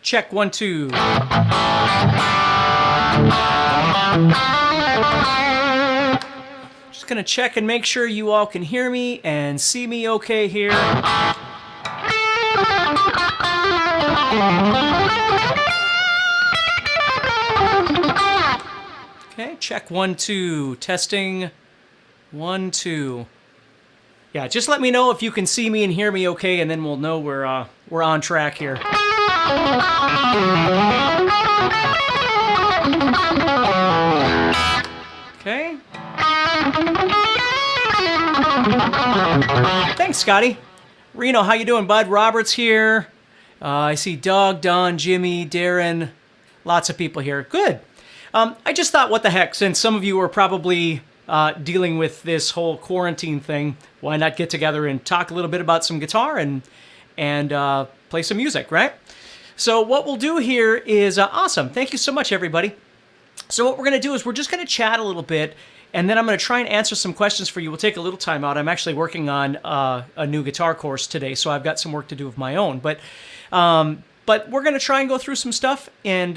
Check 1, 2. Just gonna check and make sure you all can hear me and see me okay here. Okay, check 1, 2. Testing 1, 2. Yeah, just let me know if you can see me and hear me okay, and then we'll know we're on track here. Okay. Thanks, Scotty. Reno, how you doing, bud? Robert's here. I see Doug, Don, Jimmy, Darren. Lots of people here. Good. I just thought, what the heck, since some of you are probably dealing with this whole quarantine thing, why not get together and talk a little bit about some guitar and play some music, right? So what we'll do here is awesome. Thank you so much, everybody. So what we're going to do is we're just going to chat a little bit, and then I'm going to try and answer some questions for you. We'll take a little time out. I'm actually working on a new guitar course today, so I've got some work to do of my own. But we're going to try and go through some stuff and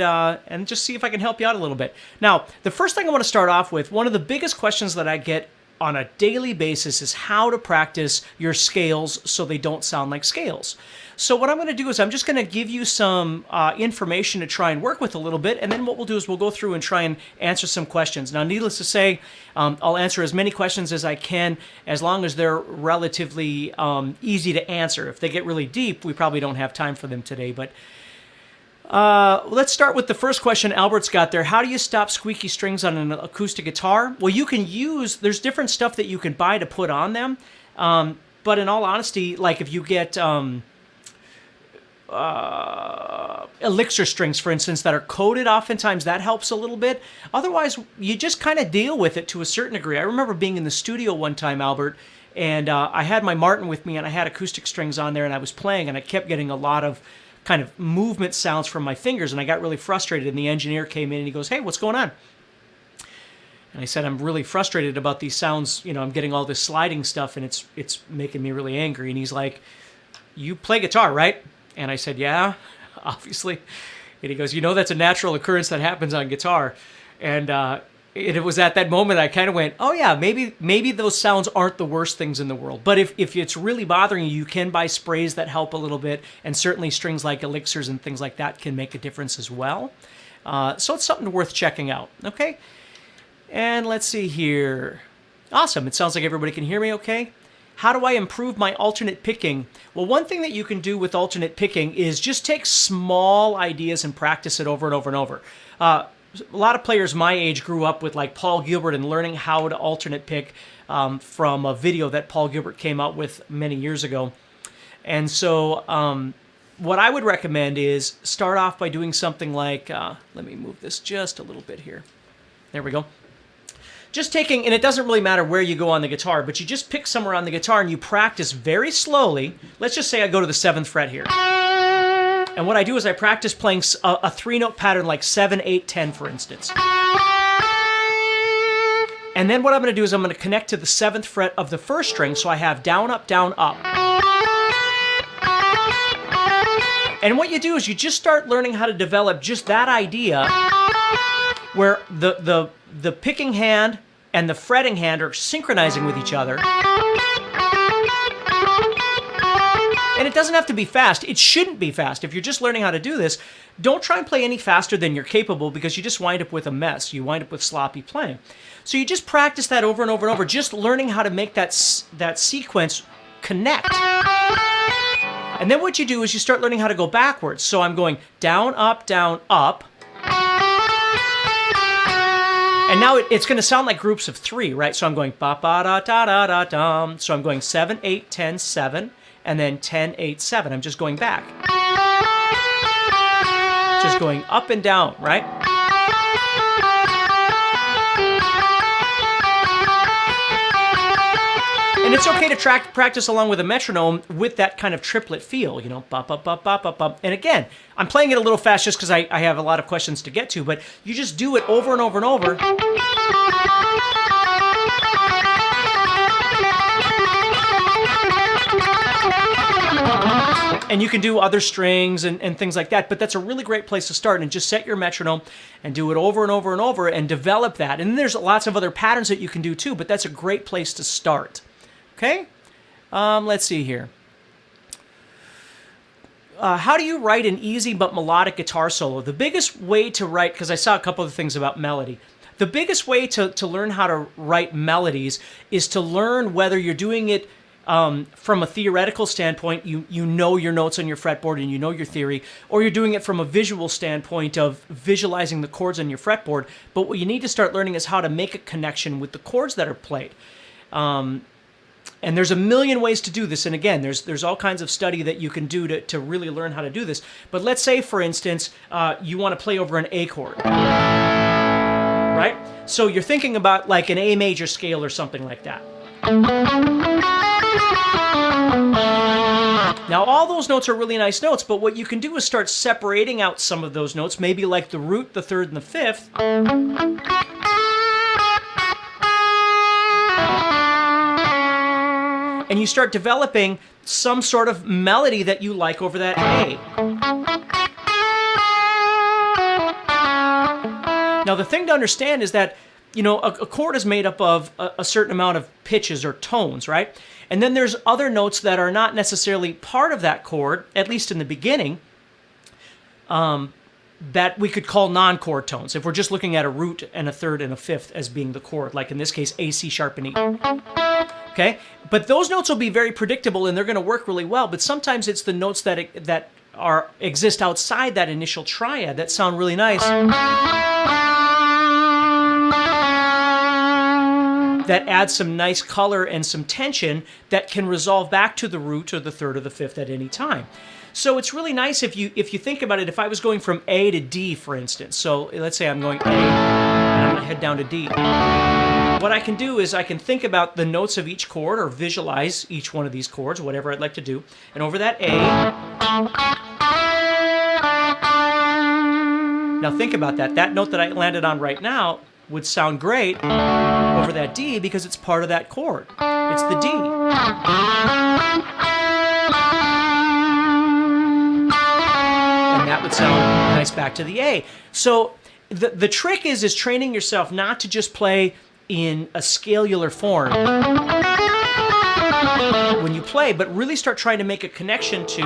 just see if I can help you out a little bit. Now, the first thing I want to start off with, one of the biggest questions that I get on a daily basis is how to practice your scales so they don't sound like scales. So what I'm going to do is I'm just going to give you some information to try and work with a little bit, and then what we'll do is we'll go through and try and answer some questions. Now, needless to say, I'll answer as many questions as I can as long as they're relatively easy to answer. If they get really deep, we probably don't have time for them today, but let's start with the first question Albert's got there. How do you stop squeaky strings on an acoustic guitar? Well, you can there's different stuff that you can buy to put on them. But in all honesty, like if you get elixir strings, for instance, that are coated, oftentimes that helps a little bit. Otherwise, you just kind of deal with it to a certain degree. I remember being in the studio one time, Albert, and I had my Martin with me, and I had acoustic strings on there, and I was playing, and I kept getting a lot of kind of movement sounds from my fingers, and I got really frustrated, and the engineer came in and he goes, "Hey, what's going on?" And I said, "I'm really frustrated about these sounds. You know, I'm getting all this sliding stuff, and it's making me really angry." And he's like, "You play guitar, right?" And I said, "Yeah, obviously." And he goes, "You know, that's a natural occurrence that happens on guitar." And it was at that moment I kind of went, "Oh yeah, maybe those sounds aren't the worst things in the world. But if it's really bothering you, you can buy sprays that help a little bit, and certainly strings like elixirs and things like that can make a difference as well. So it's something worth checking out." Okay, and let's see here. Awesome. It sounds like everybody can hear me okay. How do I improve my alternate picking? Well, one thing that you can do with alternate picking is just take small ideas and practice it over and over and over. A lot of players my age grew up with like Paul Gilbert and learning how to alternate pick from a video that Paul Gilbert came out with many years ago. And so what I would recommend is start off by doing something like, let me move this just a little bit here. There we go. Just taking, and it doesn't really matter where you go on the guitar, but you just pick somewhere on the guitar and you practice very slowly. Let's just say I go to the 7th fret here. And what I do is I practice playing a 3-note pattern like 7, 8, 10, for instance. And then what I'm going to do is I'm going to connect to the 7th fret of the 1st string, so I have down, up, down, up. And what you do is you just start learning how to develop just that idea where the picking hand and the fretting hand are synchronizing with each other. And it doesn't have to be fast. It shouldn't be fast. If you're just learning how to do this, don't try and play any faster than you're capable, because you just wind up with a mess. You wind up with sloppy playing. So you just practice that over and over and over, just learning how to make that sequence connect. And then what you do is you start learning how to go backwards. So I'm going down, up, down, up. And now it's going to sound like groups of 3, right? So I'm going ba-ba-da-da-da-da-dum. So I'm going 7, 8, 10, 7, and then 10, 8, 7. I'm just going back. Just going up and down, right? And it's okay to practice along with a metronome with that kind of triplet feel, you know, bop, bop, bop, bop, bop, bop. And again, I'm playing it a little fast just because I have a lot of questions to get to, but you just do it over and over and over. And you can do other strings and things like that, but that's a really great place to start, and just set your metronome and do it over and over and over and develop that. And then there's lots of other patterns that you can do too, but that's a great place to start. Okay? Let's see here. How do you write an easy but melodic guitar solo? The biggest way to write, because I saw a couple of things about melody, the biggest way to learn how to write melodies is to learn whether you're doing it from a theoretical standpoint, you know your notes on your fretboard and you know your theory, or you're doing it from a visual standpoint of visualizing the chords on your fretboard. But what you need to start learning is how to make a connection with the chords that are played. And there's a million ways to do this. And again, there's all kinds of study that you can do to really learn how to do this. But let's say, for instance, you want to play over an A chord, right? So you're thinking about like an A major scale or something like that. Now, all those notes are really nice notes, but what you can do is start separating out some of those notes, maybe like the root, the third, and the fifth. And you start developing some sort of melody that you like over that A. Now, the thing to understand is that, you know, a chord is made up of a certain amount of pitches or tones, right? And then there's other notes that are not necessarily part of that chord, at least in the beginning, that we could call non-chord tones, if we're just looking at a root and a third and a fifth as being the chord, like in this case, A, C sharp, and E. Okay? But those notes will be very predictable and they're going to work really well, but sometimes it's the notes that exist outside that initial triad that sound really nice, that adds some nice color and some tension that can resolve back to the root or the third or the fifth at any time. So it's really nice if you think about it. If I was going from A to D, for instance, so let's say I'm going A and I'm going to head down to D. What I can do is I can think about the notes of each chord or visualize each one of these chords, whatever I'd like to do. And over that A, now think about that. That note that I landed on right now would sound great over that D because it's part of that chord. It's the D. And that would sound nice back to the A. So the trick is training yourself not to just play in a scalular form when you play, but really start trying to make a connection to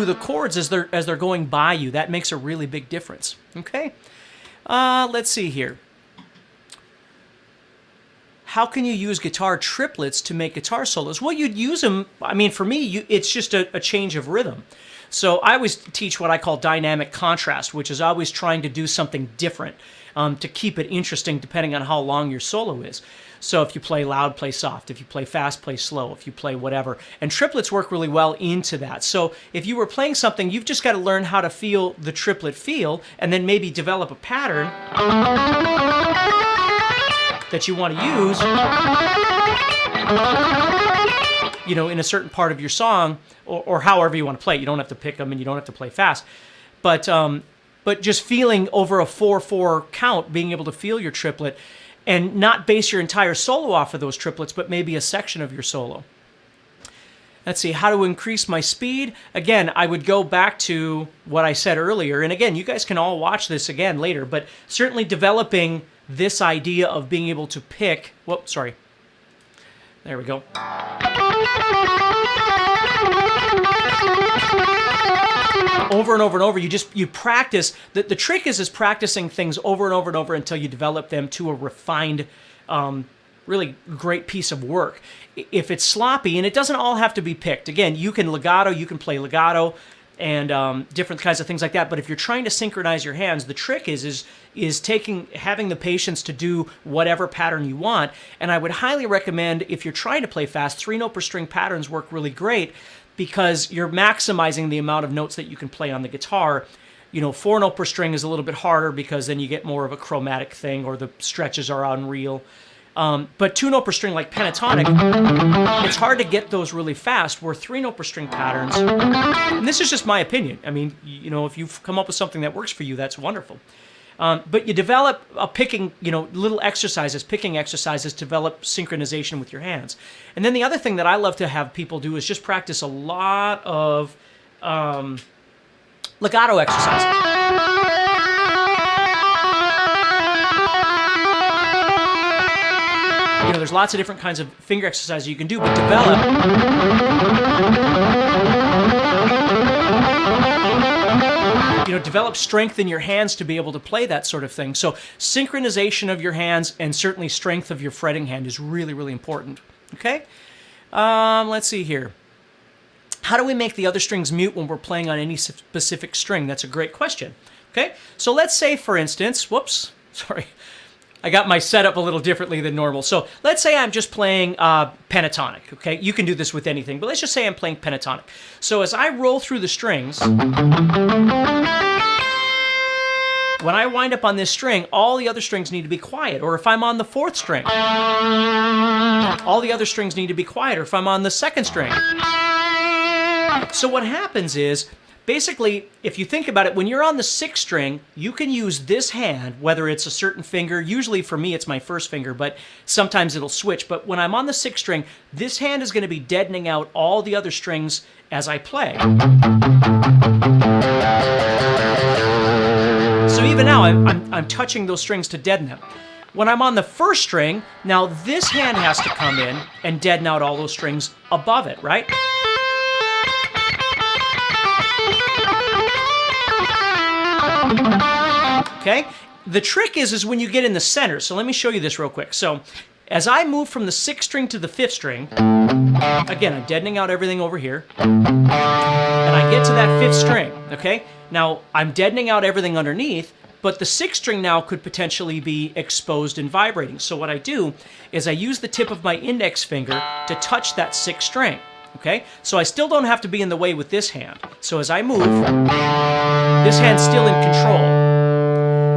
the chords as they're going by you. That makes a really big difference. Okay, let's see here. How can you use guitar triplets to make guitar solos? Well, you'd use them. I mean, for me, it's just a change of rhythm. So I always teach what I call dynamic contrast, which is always trying to do something different to keep it interesting depending on how long your solo is. So if you play loud, play soft. If you play fast, play slow. If you play whatever. And triplets work really well into that. So if you were playing something, you've just got to learn how to feel the triplet feel and then maybe develop a pattern that you want to use, you know, in a certain part of your song, or however you want to play. You don't have to pick them and you don't have to play fast. But just feeling over a 4/4 count, being able to feel your triplet and not base your entire solo off of those triplets, but maybe a section of your solo. Let's see, how to increase my speed. Again, I would go back to what I said earlier. And again, you guys can all watch this again later, but certainly developing this idea of being able to pick, whoops, sorry. There we go. Over and over and over, you practice. The trick is practicing things over and over and over until you develop them to a refined, really great piece of work. If it's sloppy, and it doesn't all have to be picked. Again, you can play legato, and different kinds of things like that. But if you're trying to synchronize your hands, the trick is having the patience to do whatever pattern you want. And I would highly recommend, if you're trying to play fast, 3-note per string patterns work really great because you're maximizing the amount of notes that you can play on the guitar. You know, 4-note per string is a little bit harder because then you get more of a chromatic thing, or the stretches are unreal. But 2-note per string, like pentatonic, it's hard to get those really fast, where 3-note per string patterns, and this is just my opinion. I mean, you know, if you've come up with something that works for you, that's wonderful. But you develop picking, little exercises, picking exercises, to develop synchronization with your hands. And then the other thing that I love to have people do is just practice a lot of legato exercises. There's lots of different kinds of finger exercises you can do, but develop strength in your hands to be able to play that sort of thing. So synchronization of your hands and certainly strength of your fretting hand is really, really important. Okay? Let's see here. How do we make the other strings mute when we're playing on any specific string? That's a great question. Okay? So let's say, for instance, I got my setup a little differently than normal. So let's say I'm just playing pentatonic, okay? You can do this with anything, but let's just say I'm playing pentatonic. So as I roll through the strings, when I wind up on this string, all the other strings need to be quiet. Or if I'm on the 4th string, all the other strings need to be quiet. Or if I'm on the 2nd string. So what happens is, basically, if you think about it, when you're on the 6th string, you can use this hand, whether it's a certain finger. Usually for me, it's my 1st finger, but sometimes it'll switch. But when I'm on the 6th string, this hand is going to be deadening out all the other strings as I play. So even now, I'm touching those strings to deaden them. When I'm on the 1st string, now this hand has to come in and deaden out all those strings above it, right? Okay? The trick is when you get in the center. So let me show you this real quick. So as I move from the 6th string to the 5th string, again, I'm deadening out everything over here, and I get to that 5th string, okay? Now, I'm deadening out everything underneath, but the 6th string now could potentially be exposed and vibrating. So what I do is I use the tip of my index finger to touch that 6th string. Okay, so I still don't have to be in the way with this hand. So as I move, this hand's still in control.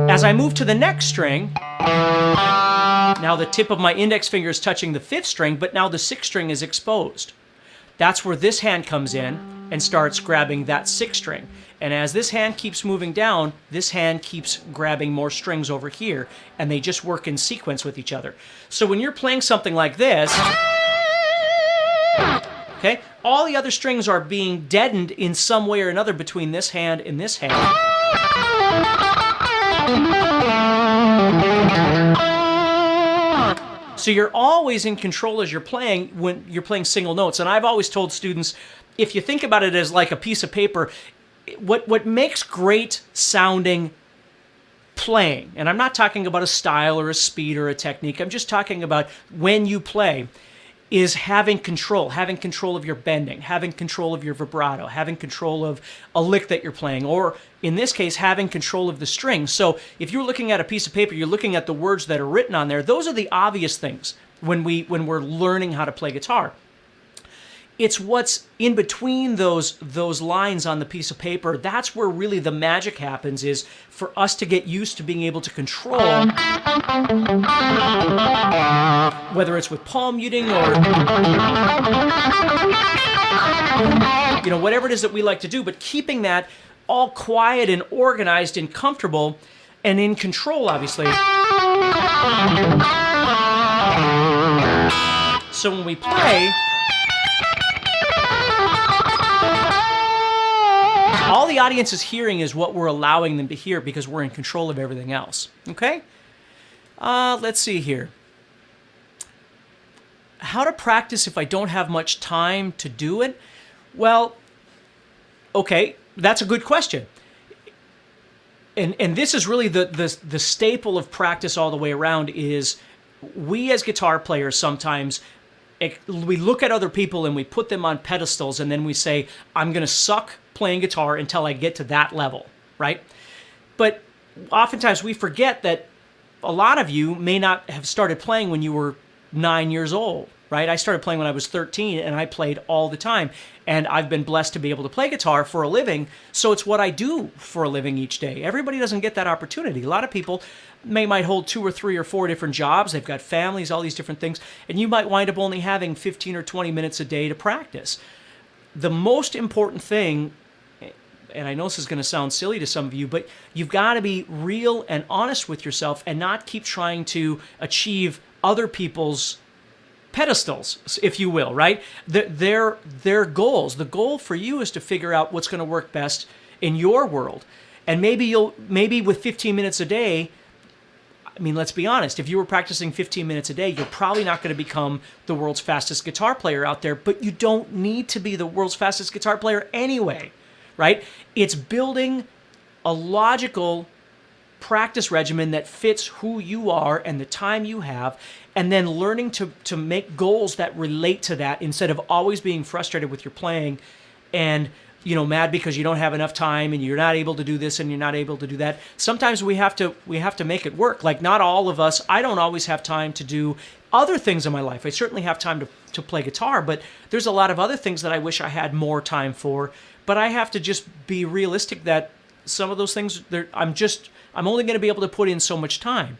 As I move to the next string, now the tip of my index finger is touching the 5th string, but now the 6th string is exposed. That's where this hand comes in and starts grabbing that 6th string. And as this hand keeps moving down, this hand keeps grabbing more strings over here, and they just work in sequence with each other. So when you're playing something like this, okay, all the other strings are being deadened in some way or another between this hand and this hand. So you're always in control as you're playing when you're playing single notes. And I've always told students, if you think about it as like a piece of paper, what makes great sounding playing, and I'm not talking about a style or a speed or a technique, I'm just talking about when you play, is having control of your bending, having control of your vibrato, having control of a lick that you're playing, or in this case, having control of the strings. So if you're looking at a piece of paper, you're looking at the words that are written on there. Those are the obvious things when we're learning how to play guitar. It's what's in between those lines on the piece of paper. That's where really the magic happens, is for us to get used to being able to control, whether it's with palm muting or whatever it is that we like to do, but keeping that all quiet and organized and comfortable and in control, obviously. So when we play, all the audience is hearing is what we're allowing them to hear, because we're in control of everything else. Okay? Let's see here. How to practice if I don't have much time to do it? Well, okay, that's a good question. And this is really the staple of practice all the way around, is we as guitar players sometimes, we look at other people and we put them on pedestals, and then we say, I'm going to suck playing guitar until I get to that level, right? But oftentimes we forget that a lot of you may not have started playing when you were 9 years old, right? I started playing when I was 13, and I played all the time. And I've been blessed to be able to play guitar for a living, so it's what I do for a living each day. Everybody doesn't get that opportunity. A lot of people might hold 2 or 3 or 4 different jobs. They've got families, all these different things, and you might wind up only having 15 or 20 minutes a day to practice. The most important thing, and I know this is going to sound silly to some of you, but you've got to be real and honest with yourself and not keep trying to achieve other people's pedestals, if you will, right? Their goals. The goal for you is to figure out what's going to work best in your world. And maybe with 15 minutes a day, I mean, let's be honest, if you were practicing 15 minutes a day, you're probably not going to become the world's fastest guitar player out there, but you don't need to be the world's fastest guitar player anyway, right? It's building a logical practice regimen that fits who you are and the time you have, and then learning to make goals that relate to that instead of always being frustrated with your playing and mad because you don't have enough time and you're not able to do this and you're not able to do that. Sometimes we have to make it work. Like, not all of us, I don't always have time to do other things in my life. I certainly have time to play guitar, but there's a lot of other things that I wish I had more time for. But I have to just be realistic that some of those things, I'm only going to be able to put in so much time.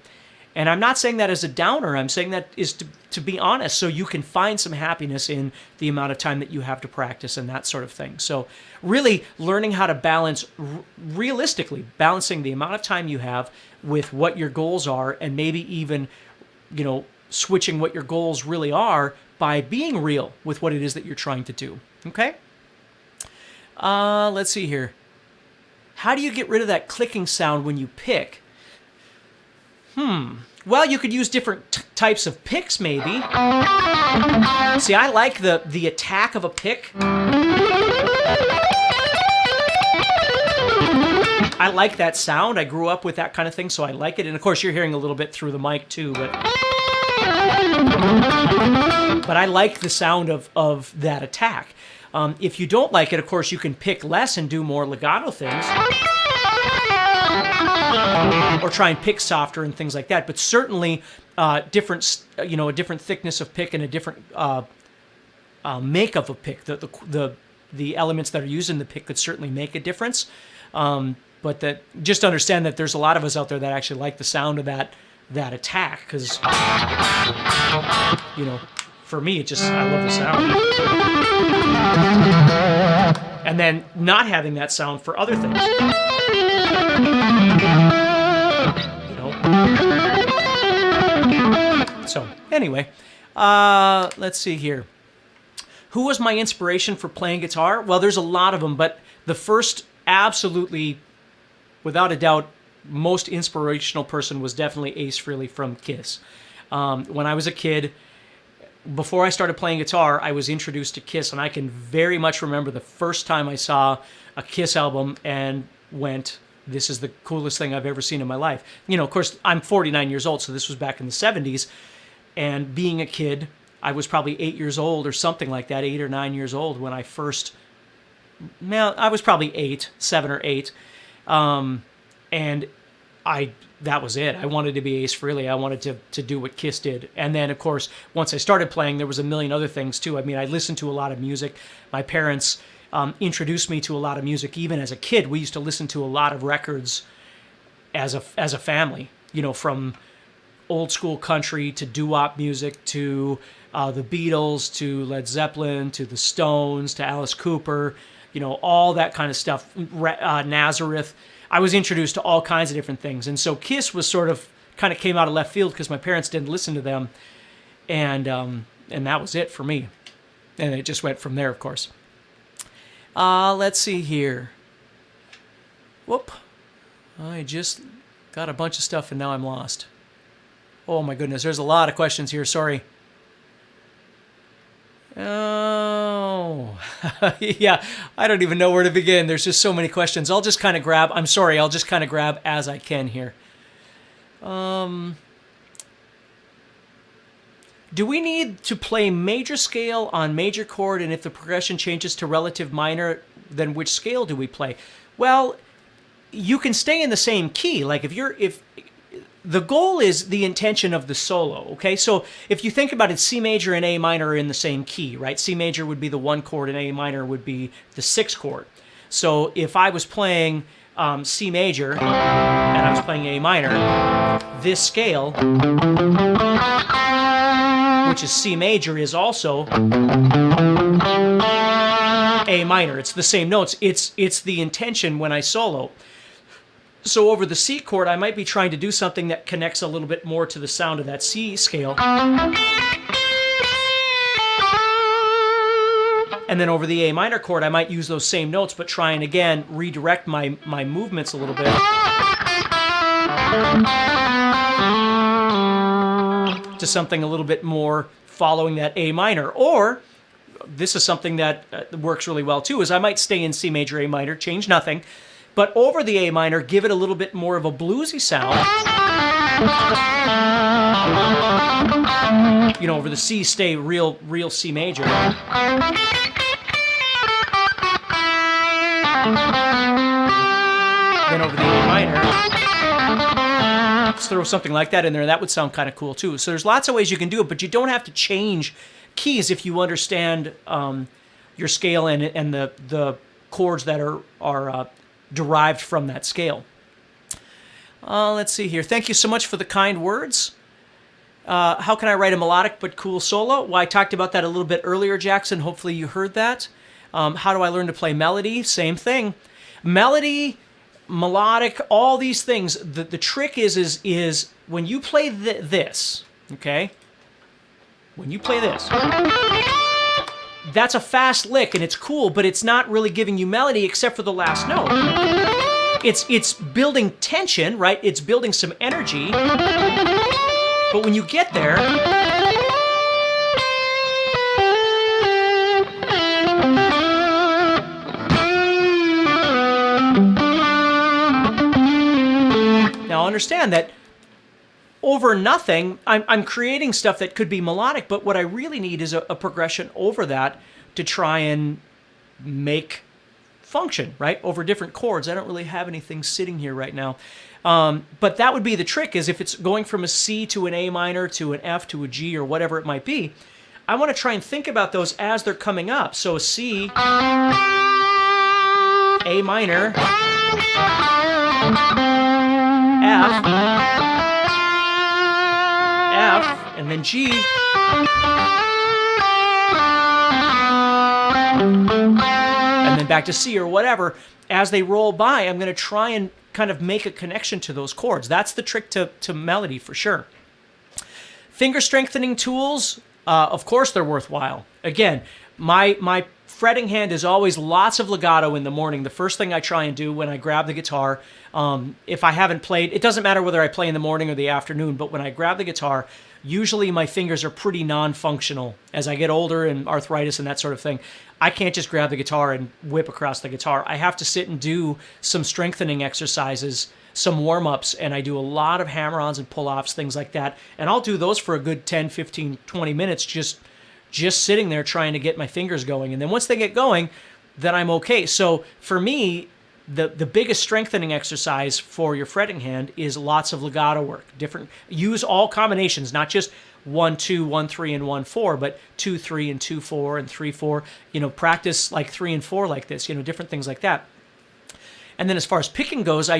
And I'm not saying that as a downer. I'm saying that is to be honest, so you can find some happiness in the amount of time that you have to practice and that sort of thing. So really learning how to balance, realistically balancing the amount of time you have with what your goals are, and maybe even, switching what your goals really are by being real with what it is that you're trying to do. Okay? Let's see here. How do you get rid of that clicking sound when you pick? Well, you could use different types of picks, maybe. See, I like the attack of a pick. I like that sound. I grew up with that kind of thing, so I like it. And of course, you're hearing a little bit through the mic too, but I like the sound of that attack. If you don't like it, of course, you can pick less and do more legato things. Or try and pick softer and things like that. But certainly, a different thickness of pick and a different make of a pick. The elements that are used in the pick could certainly make a difference. But just understand that there's a lot of us out there that actually like the sound of that attack, because for me, I love the sound. And then not having that sound for other things. So anyway, let's see here. Who was my inspiration for playing guitar? Well, there's a lot of them, but the first, absolutely, without a doubt, most inspirational person was definitely Ace Frehley from Kiss. When I was a kid, before I started playing guitar, I was introduced to Kiss, and I can very much remember the first time I saw a Kiss album and went, this is the coolest thing I've ever seen in my life. Of course, I'm 49 years old, so this was back in the 70s. And being a kid, I was probably 8 years old or something like that, 8 or 9 years old when I first... I was probably 7 or 8. And that was it. I wanted to be Ace Frehley. I wanted to do what Kiss did. And then, of course, once I started playing, there was a million other things, too. I mean, I listened to a lot of music. My parents introduced me to a lot of music. Even as a kid, we used to listen to a lot of records as a family, from old school country to doo-wop music to the Beatles to Led Zeppelin to the Stones to Alice Cooper, all that kind of stuff, Nazareth. I was introduced to all kinds of different things. And so Kiss was kind of came out of left field because my parents didn't listen to them. And that was it for me. And it just went from there, of course. Let's see here. Whoop. I just got a bunch of stuff and now I'm lost. Oh my goodness, there's a lot of questions here, sorry. Oh, yeah, I don't even know where to begin. There's just so many questions. I'll just kind of grab as I can here. Do we need to play major scale on major chord, and if the progression changes to relative minor, then which scale do we play? Well, you can stay in the same key. Like if the goal is the intention of the solo, okay? So if you think about it, C major and A minor are in the same key, right? C major would be the 1 chord and A minor would be the 6 chord. So if I was playing C major and I was playing A minor, this scale, which is C major, is also A minor. It's the same notes. It's the intention when I solo. So over the C chord, I might be trying to do something that connects a little bit more to the sound of that C scale. And then over the A minor chord, I might use those same notes, but try and, again, redirect my movements a little bit to something a little bit more following that A minor. Or, this is something that works really well too, is I might stay in C major, A minor, change nothing, but over the A minor, give it a little bit more of a bluesy sound. You know, over the C, stay real C major. Then over the A minor, let's throw something like that in there. That would sound kind of cool too. So there's lots of ways you can do it, but you don't have to change keys if you understand your scale and the chords that are derived from that scale. Let's see here. Thank you so much for the kind words. How can I write a melodic but cool solo? Well, I talked about that a little bit earlier, Jackson. Hopefully you heard that. How do I learn to play melody? Same thing. Melody, melodic, all these things. The trick is when you play this, okay? When you play this, that's a fast lick and it's cool, but it's not really giving you melody except for the last note. It's building tension, right? It's building some energy. But when you get there, now understand that over nothing, I'm creating stuff that could be melodic, but what I really need is a progression over that to try and make function, right? Over different chords. I don't really have anything sitting here right now. But that would be the trick, is if it's going from a C to an A minor to an F to a G or whatever it might be, I want to try and think about those as they're coming up. So a C, A minor, F, and then G, and then back to C or whatever. As they roll by, I'm going to try and kind of make a connection to those chords. That's the trick to melody for sure. Finger strengthening tools, of course they're worthwhile. Again, my fretting hand is always lots of legato in the morning. The first thing I try and do when I grab the guitar, if I haven't played, it doesn't matter whether I play in the morning or the afternoon, but when I grab the guitar, usually my fingers are pretty non-functional. As I get older and arthritis and that sort of thing, I can't just grab the guitar and whip across the guitar. I have to sit and do some strengthening exercises, some warm-ups, and I do a lot of hammer-ons and pull-offs, things like that. And I'll do those for a good 10, 15, 20 minutes, just sitting there trying to get my fingers going. And then once they get going, then I'm okay. So for me, the biggest strengthening exercise for your fretting hand is lots of legato work. Use all combinations, not just 1-2, 1-3, and 1-4, but 2-3 and 2-4 and 3-4. Practice like 3 and 4 like this. Different things like that. And then as far as picking goes, I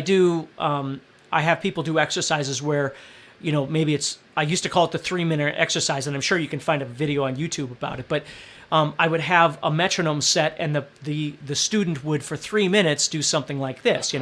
have people do exercises where, maybe I used to call it the 3-minute exercise, and I'm sure you can find a video on YouTube about it, but I would have a metronome set, and the student would, for 3 minutes, do something like this,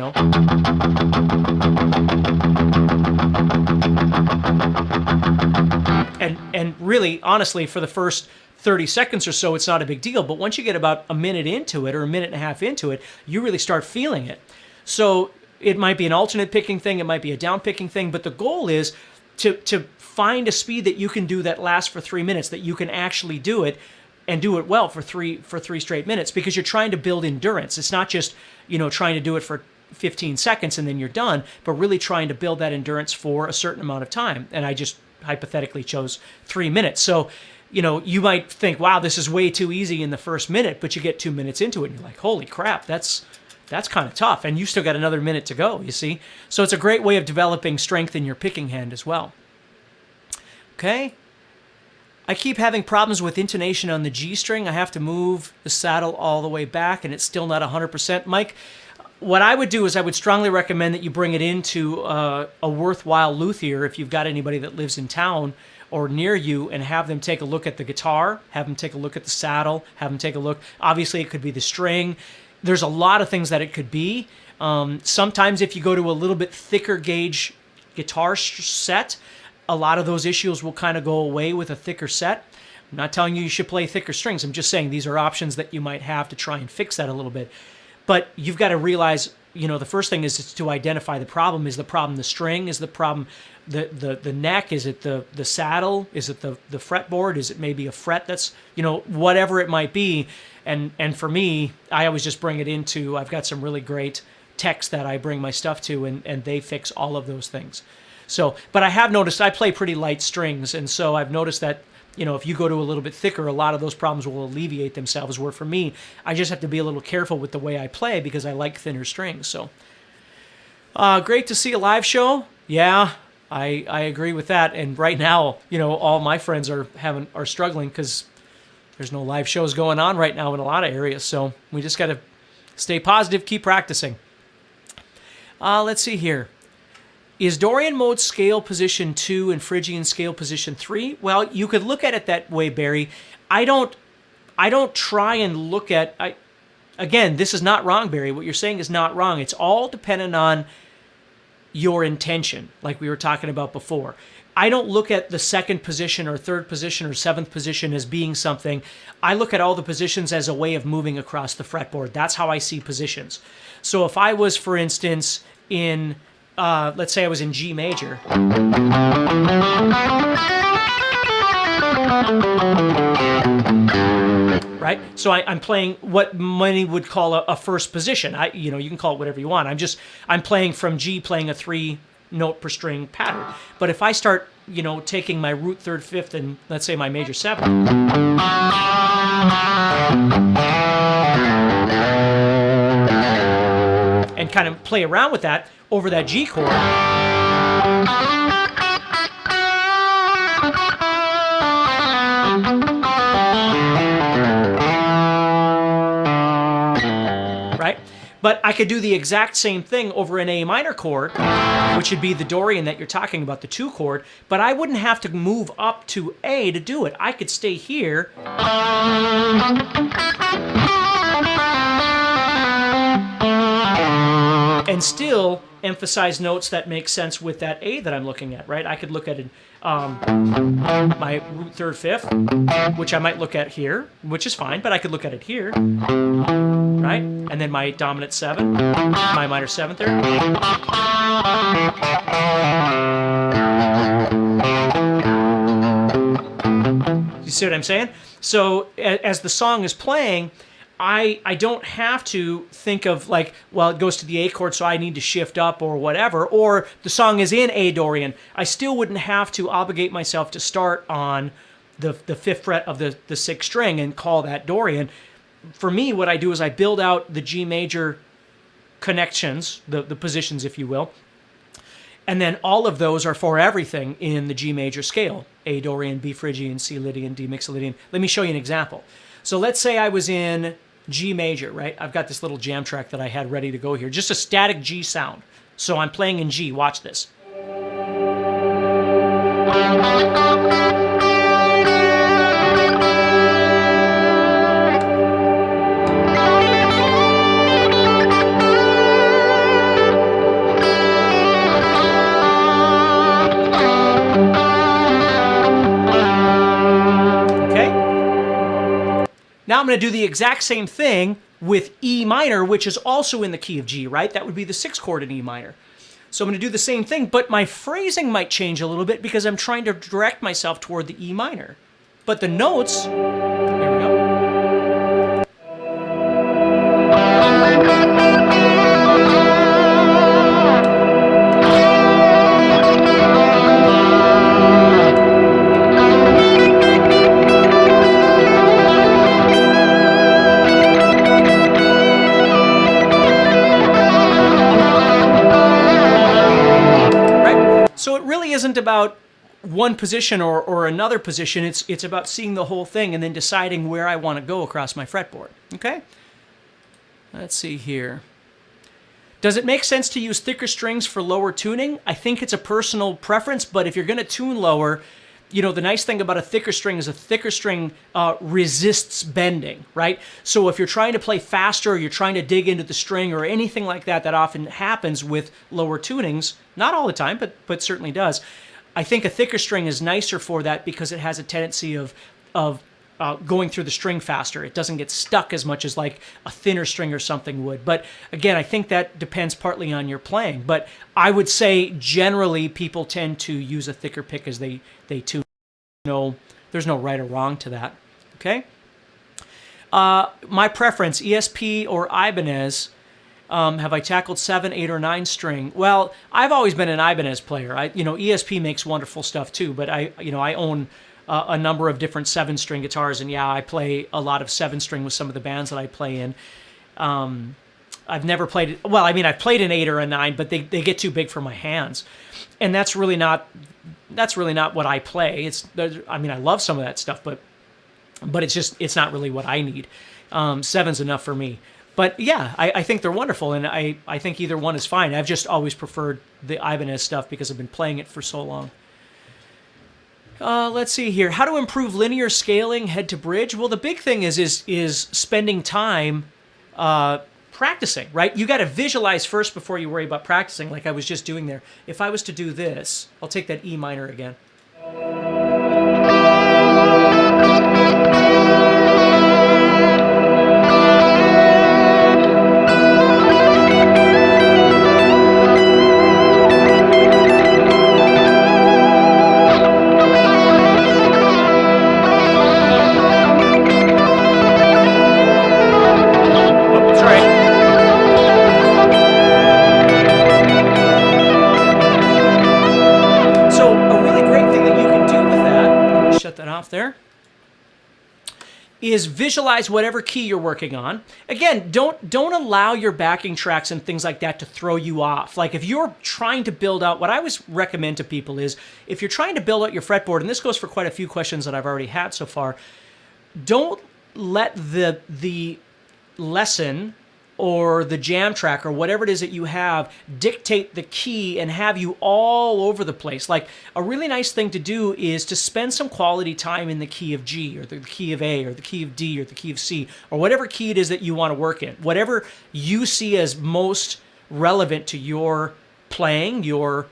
And really, honestly, for the first 30 seconds or so, it's not a big deal, but once you get about a minute into it, or a minute and a half into it, you really start feeling it. So it might be an alternate picking thing, it might be a down picking thing, but the goal is to find a speed that you can do that lasts for 3 minutes, that you can actually do it and do it well for three straight minutes, because you're trying to build endurance. It's not just, trying to do it for 15 seconds and then you're done, but really trying to build that endurance for a certain amount of time. And I just hypothetically chose 3 minutes. So, you might think, wow, this is way too easy in the first minute, but you get 2 minutes into it and you're like, holy crap, that's kind of tough. And you still got another minute to go, you see? So it's a great way of developing strength in your picking hand as well. Okay. I keep having problems with intonation on the G string. I have to move the saddle all the way back, and it's still not 100%. Mike, what I would do is I would strongly recommend that you bring it into a worthwhile luthier if you've got anybody that lives in town, or near you and have them take a look at the guitar, have them take a look at the saddle, have them take a look. Obviously, it could be the string. There's a lot of things that it could be. Sometimes if you go to a little bit thicker gauge guitar set, a lot of those issues will kind of go away with a thicker set. I'm not telling you should play thicker strings. I'm just saying these are options that you might have to try and fix that a little bit. But you've got to realize, the first thing is to identify the problem. Is the problem the string? Is the problem the neck? Is it the saddle? Is it the fretboard? Is it maybe a fret that's, whatever it might be? And for me, I always just bring it into, I've got some really great techs that I bring my stuff to, and they fix all of those things. So, but I have noticed I play pretty light strings, and so I've noticed that, if you go to a little bit thicker, a lot of those problems will alleviate themselves, where for me, I just have to be a little careful with the way I play because I like thinner strings. So, great to see a live show. Yeah, I agree with that. And right now, all my friends are struggling because there's no live shows going on right now in a lot of areas. So we just got to stay positive, keep practicing. Let's see here. Is Dorian mode scale position 2 and Phrygian scale position 3? Well, you could look at it that way, Barry. I don't try and look at... Again, this is not wrong, Barry. What you're saying is not wrong. It's all dependent on your intention, like we were talking about before. I don't look at the second position or third position or seventh position as being something. I look at all the positions as a way of moving across the fretboard. That's how I see positions. So if I was, for instance, in... let's say I was in G major. Right? So I'm playing what many would call a first position. You can call it whatever you want. I'm playing from G, playing a 3-note per string pattern. But if I start, taking my root, third, fifth, and let's say my major 7. And kind of play around with that over that G chord. Right? But I could do the exact same thing over an A minor chord, which would be the Dorian that you're talking about, the 2 chord, but I wouldn't have to move up to A to do it. I could stay here. And still emphasize notes that make sense with that A that I'm looking at, right? I could look at my root, third, fifth, which I might look at here, which is fine, but I could look at it here, right? And then my dominant 7, my minor 7th there. You see what I'm saying? So as the song is playing, I don't have to think of like, well, it goes to the A chord, so I need to shift up or whatever, or the song is in A Dorian. I still wouldn't have to obligate myself to start on the 5th fret of the 6th string and call that Dorian. For me, what I do is I build out the G major connections, the positions, if you will, and then all of those are for everything in the G major scale. A Dorian, B Phrygian, C Lydian, D Mixolydian. Let me show you an example. So let's say I was in G major, right? I've got this little jam track that I had ready to go here. Just a static G sound. So I'm playing in G. Watch this. Now I'm going to do the exact same thing with E minor, which is also in the key of G, right? That would be the 6th chord in E minor. So I'm going to do the same thing, but my phrasing might change a little bit because I'm trying to direct myself toward the E minor. But the notes, here we go. So it really isn't about one position or another position. It's about seeing the whole thing and then deciding where I want to go across my fretboard. Okay? Let's see here. Does it make sense to use thicker strings for lower tuning? I think it's a personal preference, but if you're going to tune lower, the nice thing about a thicker string is a thicker string resists bending, right? So if you're trying to play faster, or you're trying to dig into the string or anything like that, that often happens with lower tunings. Not all the time, but certainly does. I think a thicker string is nicer for that because it has a tendency of going through the string faster. It doesn't get stuck as much as like a thinner string or something would. But again, I think that depends partly on your playing. But I would say generally people tend to use a thicker pick as they tune. No, there's no right or wrong to that. Okay. My preference, ESP or Ibanez. Have I tackled 7, 8, or 9 string? Well, I've always been an Ibanez player. ESP makes wonderful stuff too, but I own a number of different 7-string guitars, and yeah, I play a lot of 7-string with some of the bands that I play in. I've never played, well, I mean, I've played an 8 or a 9, but they get too big for my hands, and that's really not what I play. I love some of that stuff, but it's not really what I need. 7's enough for me. But yeah, I think they're wonderful, and I think either one is fine. I've just always preferred the Ibanez stuff because I've been playing it for so long. Let's see here. How to improve linear scaling head to bridge? Well, the big thing is spending time practicing, right? You got to visualize first before you worry about practicing, like I was just doing there. If I was to do this, I'll take that E minor again. There is visualize whatever key you're working on. Again, don't allow your backing tracks and things like that to throw you off. Like if you're trying to build out, what I always recommend to people is if you're trying to build out your fretboard, and this goes for quite a few questions that I've already had so far, don't let the lesson or the jam track or whatever it is that you have dictate the key and have you all over the place. Like a really nice thing to do is to spend some quality time in the key of G or the key of A or the key of D or the key of C or whatever key it is that you want to work in. Whatever you see as most relevant to your playing, your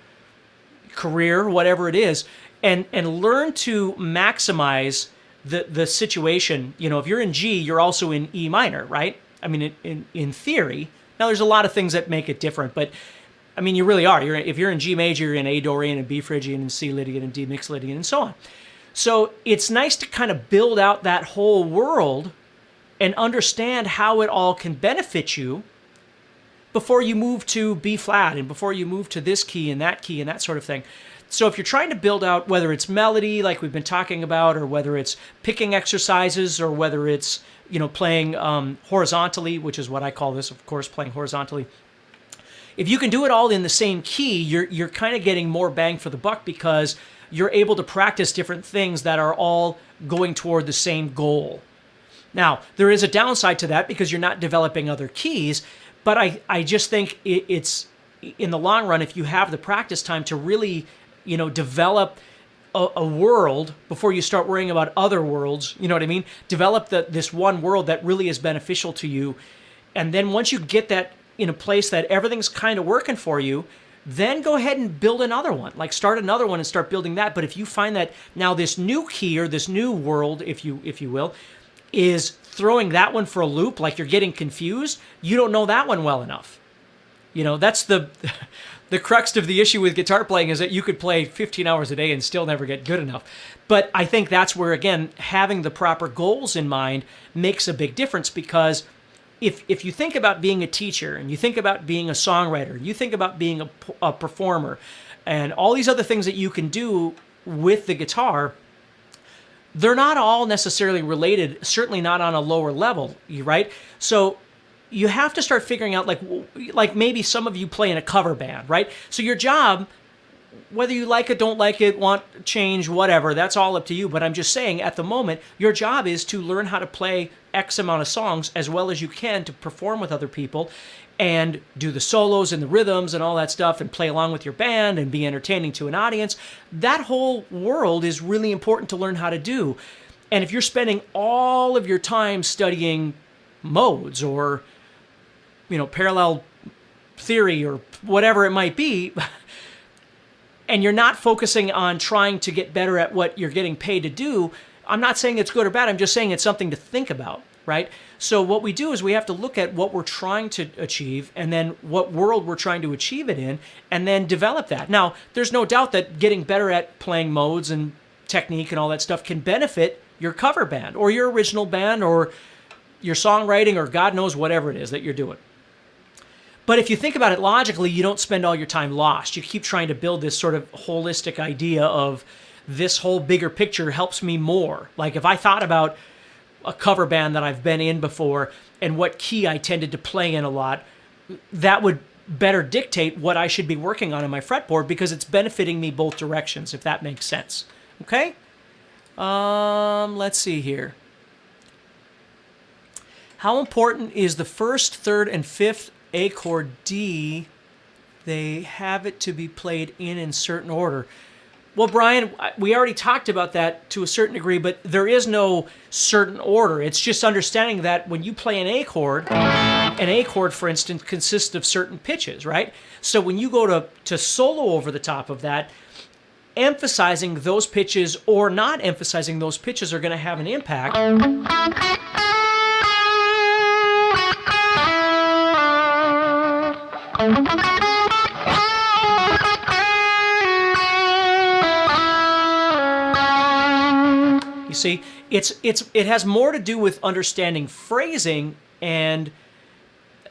career, whatever it is, and learn to maximize the situation. If you're in G, you're also in E minor, right? I mean, in theory. Now, there's a lot of things that make it different, but I mean, you really are. If you're in G major, you're in A Dorian and B Phrygian and C Lydian and D mixed Lydian and so on. So it's nice to kind of build out that whole world and understand how it all can benefit you before you move to B flat and before you move to this key and that sort of thing. So if you're trying to build out, whether it's melody like we've been talking about, or whether it's picking exercises, or whether it's playing horizontally, which is what I call this, of course, playing horizontally. If you can do it all in the same key, you're kind of getting more bang for the buck because you're able to practice different things that are all going toward the same goal. Now, there is a downside to that because you're not developing other keys, but I just think it's in the long run, if you have the practice time to really develop a world before you start worrying about other worlds, you know what I mean? Develop this one world that really is beneficial to you. And then once you get that in a place that everything's kind of working for you, then go ahead and build another one. Like start another one and start building that. But if you find that now this new key or this new world, if you will, is throwing that one for a loop, like you're getting confused, you don't know that one well enough. That's the crux of the issue with guitar playing is that you could play 15 hours a day and still never get good enough. But I think that's where, again, having the proper goals in mind makes a big difference because if you think about being a teacher and you think about being a songwriter, you think about being a performer and all these other things that you can do with the guitar, they're not all necessarily related, certainly not on a lower level, right? So you have to start figuring out like maybe some of you play in a cover band, right? So your job whether you like it, don't like it, want change, whatever, that's all up to you. But I'm just saying, at the moment, your job is to learn how to play X amount of songs as well as you can to perform with other people and do the solos and the rhythms and all that stuff and play along with your band and be entertaining to an audience. That whole world is really important to learn how to do. And if you're spending all of your time studying modes or, parallel theory or whatever it might be, and you're not focusing on trying to get better at what you're getting paid to do, I'm not saying it's good or bad. I'm just saying it's something to think about, right? So what we do is we have to look at what we're trying to achieve and then what world we're trying to achieve it in and then develop that. Now, there's no doubt that getting better at playing modes and technique and all that stuff can benefit your cover band or your original band or your songwriting or God knows whatever it is that you're doing. But if you think about it logically, you don't spend all your time lost. You keep trying to build this sort of holistic idea of this whole bigger picture helps me more. Like if I thought about a cover band that I've been in before and what key I tended to play in a lot, that would better dictate what I should be working on in my fretboard because it's benefiting me both directions, if that makes sense. Okay? Let's see here. How important is the first, third, and fifth A chord D? They have it to be played in certain order. Well, Brian, we already talked about that to a certain degree, but there is no certain order. It's just understanding that when you play an A chord, for instance, consists of certain pitches, right? So when you go to solo over the top of that, emphasizing those pitches or not emphasizing those pitches are going to have an impact. You see, it has more to do with understanding phrasing, and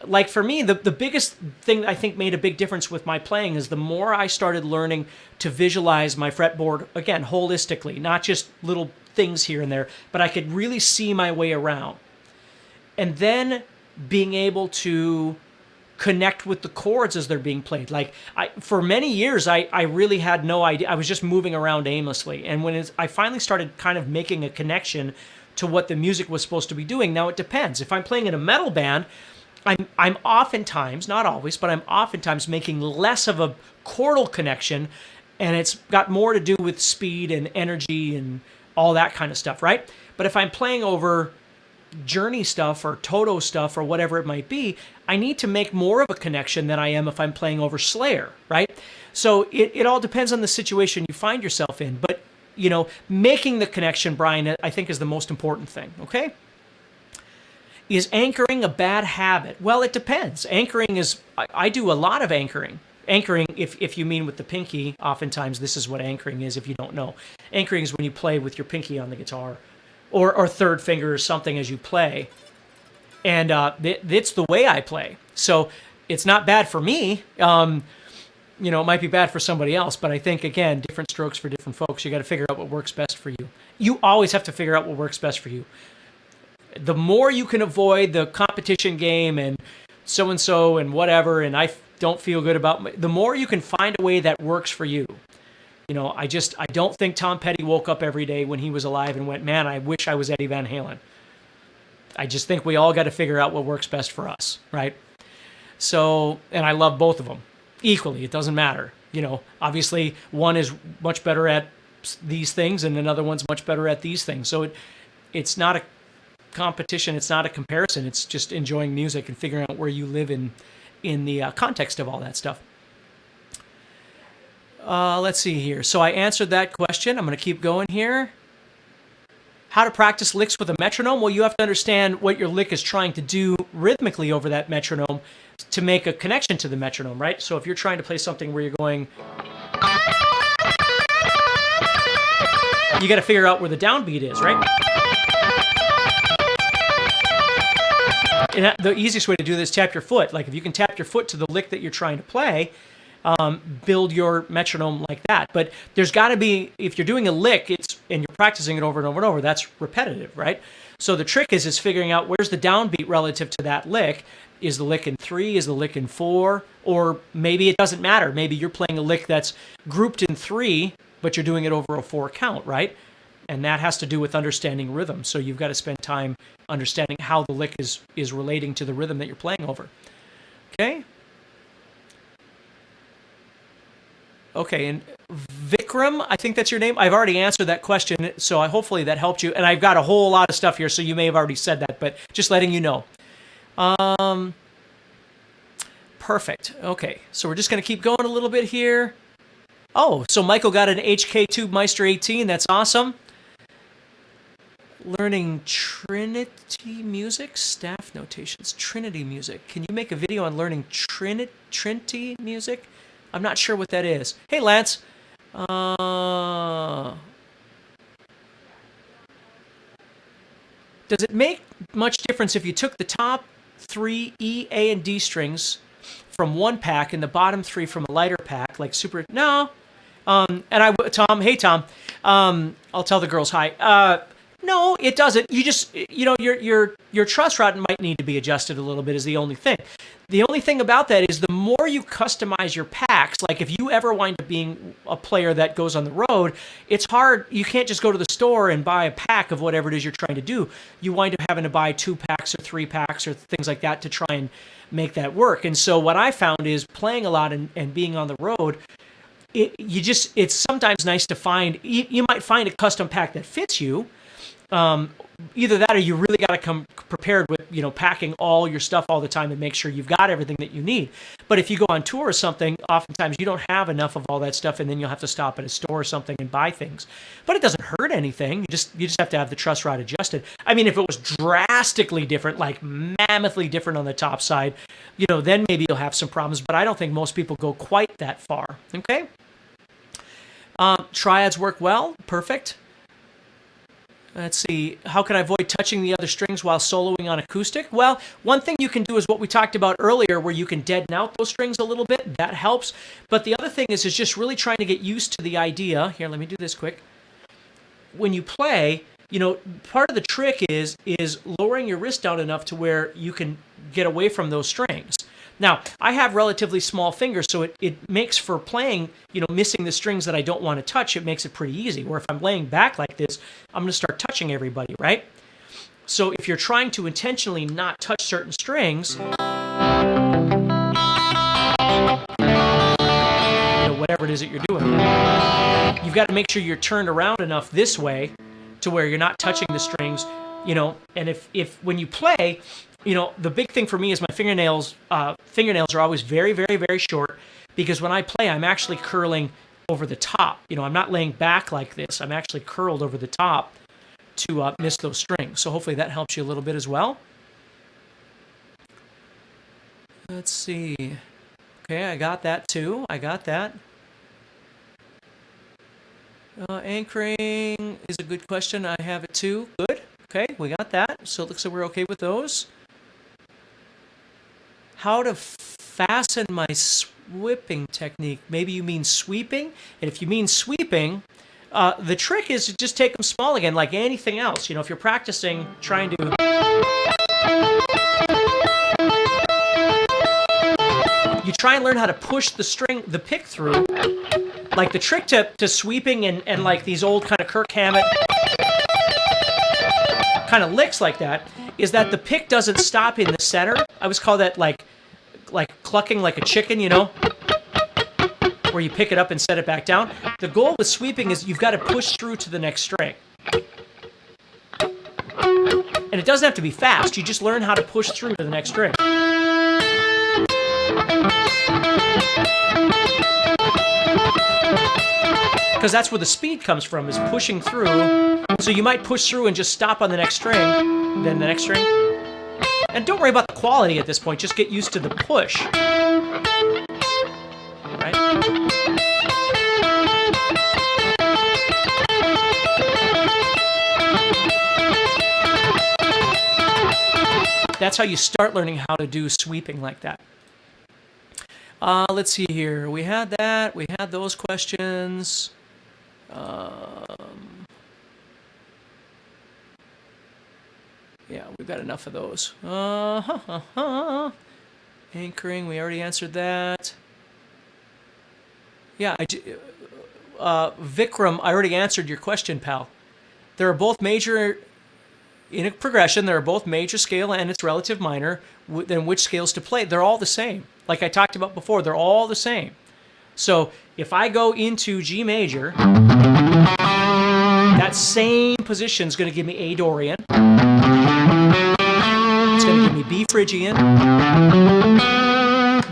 like for me, the biggest thing I think made a big difference with my playing is the more I started learning to visualize my fretboard, again, holistically, not just little things here and there, but I could really see my way around. And then being able to connect with the chords as they're being played. Like for many years, I really had no idea. I was just moving around aimlessly. And when I finally started kind of making a connection to what the music was supposed to be doing, now it depends. If I'm playing in a metal band, I'm oftentimes, not always, but I'm oftentimes making less of a chordal connection, and it's got more to do with speed and energy and all that kind of stuff, right? But if I'm playing over Journey stuff or Toto stuff or whatever it might be, I need to make more of a connection than I am if I'm playing over Slayer, right? So it all depends on the situation you find yourself in. But, making the connection, Brian, I think is the most important thing, okay? Is anchoring a bad habit? Well, it depends. Anchoring is, I do a lot of anchoring. Anchoring, if you mean with the pinky, oftentimes this is what anchoring is if you don't know. Anchoring is when you play with your pinky on the guitar or third finger or something as you play. And it's the way I play. So it's not bad for me. It might be bad for somebody else, but I think, again, different strokes for different folks. You got to figure out what works best for you. You always have to figure out what works best for you. The more you can avoid the competition game and so-and-so and whatever, and I don't feel good about the more you can find a way that works for you. I don't think Tom Petty woke up every day when he was alive and went, man, I wish I was Eddie Van Halen. I just think we all got to figure out what works best for us, right? So, and I love both of them equally. It doesn't matter. Obviously one is much better at these things and another one's much better at these things. So it's not a competition. It's not a comparison. It's just enjoying music and figuring out where you live in the context of all that stuff. Let's see here. So I answered that question. I'm going to keep going here. How to practice licks with a metronome? Well, you have to understand what your lick is trying to do rhythmically over that metronome to make a connection to the metronome, right? So if you're trying to play something where you're going, you got to figure out where the downbeat is, right? And the easiest way to do this is tap your foot. Like if you can tap your foot to the lick that you're trying to play, build your metronome like that. But there's got to be, if you're doing a lick, and you're practicing it over and over and over, that's repetitive, right? So the trick is figuring out where's the downbeat relative to that lick, Is the lick in 3? Is the lick in 4? Or maybe it doesn't matter. Maybe you're playing a lick that's grouped in 3, but you're doing it over a 4 count, right? And that has to do with understanding rhythm. So you've got to spend time understanding how the lick is relating to the rhythm that you're playing over. Okay? Okay, and Vikram, I think that's your name. I've already answered that question, so hopefully that helped you. And I've got a whole lot of stuff here, so you may have already said that, but just letting you know. Perfect. Okay, so we're just going to keep going a little bit here. Oh, so Michael got an HK2 Meister 18. That's awesome. Learning Trinity music, staff notations, Trinity music. Can you make a video on learning Trinity music? I'm not sure what that is. Hey, Lance. Does it make much difference if you took the top 3 E, A, and D strings from one pack and the bottom 3 from a lighter pack, like super? No. Tom, hey Tom, I'll tell the girls hi. No, it doesn't. You just, your truss rod might need to be adjusted a little bit is the only thing. The only thing about that is the more you customize your packs, like if you ever wind up being a player that goes on the road, it's hard. You can't just go to the store and buy a pack of whatever it is you're trying to do. You wind up having to buy 2 packs or 3 packs or things like that to try and make that work. And so what I found is playing a lot and being on the road, it's sometimes nice to find, you might find a custom pack that fits you. Either that or you really got to come prepared with, packing all your stuff all the time and make sure you've got everything that you need. But if you go on tour or something, oftentimes you don't have enough of all that stuff and then you'll have to stop at a store or something and buy things. But it doesn't hurt anything. You just have to have the truss rod adjusted. I mean, if it was drastically different, like mammothly different on the top side, then maybe you'll have some problems. But I don't think most people go quite that far. Okay? Triads work well. Perfect. Let's see, how can I avoid touching the other strings while soloing on acoustic? Well, one thing you can do is what we talked about earlier, where you can deaden out those strings a little bit. That helps. But the other thing is just really trying to get used to the idea. Here, let me do this quick. When you play, part of the trick is lowering your wrist down enough to where you can get away from those strings. Now, I have relatively small fingers, so it makes for playing, missing the strings that I don't want to touch, it makes it pretty easy. Where if I'm laying back like this, I'm going to start touching everybody, right? So if you're trying to intentionally not touch certain strings, whatever it is that you're doing, you've got to make sure you're turned around enough this way to where you're not touching the strings, and if when you play, the big thing for me is my fingernails are always very, very, very short, because when I play, I'm actually curling over the top. I'm not laying back like this. I'm actually curled over the top to miss those strings. So hopefully that helps you a little bit as well. Let's see. Okay, I got that too. I got that. Anchoring is a good question. I have it too. Good. Okay, we got that. So it looks like we're okay with those. How to fasten my sweeping technique. Maybe you mean sweeping? And if you mean sweeping, the trick is to just take them small again, like anything else. If you're practicing trying to... You try and learn how to push the pick through. Like the trick to sweeping and like these old kind of Kirk Hammett kind of licks like that is that the pick doesn't stop in the center. I always call that like clucking like a chicken, where you pick it up and set it back down. The goal with sweeping is you've got to push through to the next string. And it doesn't have to be fast. You just learn how to push through to the next string. Because that's where the speed comes from, is pushing through. So you might push through and just stop on the next string, then the next string. And don't worry about the quality at this point, just get used to the push. Right? That's how you start learning how to do sweeping like that. Let's see here. We had that. We had those questions. Yeah, we've got enough of those. Anchoring, we already answered that. Yeah, Vikram, I already answered your question, pal. There are both major, in a progression, there are both major scale and its relative minor, then which scales to play. They're all the same. Like I talked about before, they're all the same. So if I go into G major, that same position is going to give me A Dorian. It's going to give me B Phrygian.